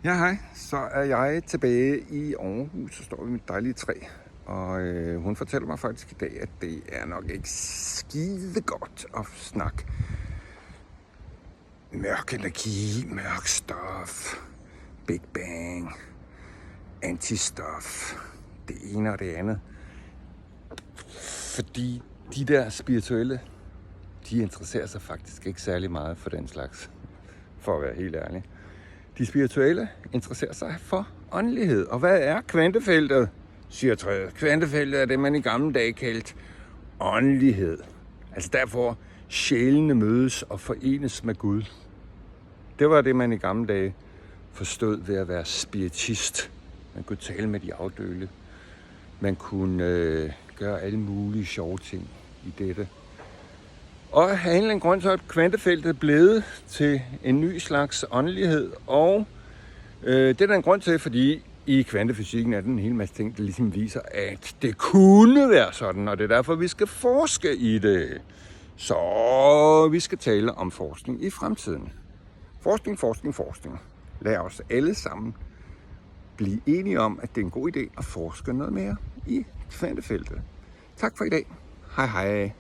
Ja, hej. Så er jeg tilbage i Aarhus, så står vi med et dejligt træ. Og hun fortæller mig faktisk i dag, at det er nok ikke skide godt at snakke mørk energi, mørk stof, Big Bang, antistof, det ene og det andet. Fordi de der spirituelle, de interesserer sig faktisk ikke særlig meget for den slags, for at være helt ærlig. De spirituelle interesserer sig for åndelighed. Og hvad er kvantefeltet, siger træet? Kvantefeltet er det, man i gamle dage kaldte åndelighed. Altså derfor sjælene mødes og forenes med Gud. Det var det, man i gamle dage forstod ved at være spiritist. Man kunne tale med de afdøde. Man kunne gøre alle mulige sjove ting i dette. Og af en eller anden grund så er kvantefeltet blevet til en ny slags åndelighed. Og det er der en grund til, fordi i kvantefysikken er den en hel masse ting, der ligesom viser, at det kunne være sådan. Og det er derfor, vi skal forske i det. Så vi skal tale om forskning i fremtiden. Forskning. Lad os alle sammen blive enige om, at det er en god idé at forske noget mere i kvantefeltet. Tak for i dag. Hej hej.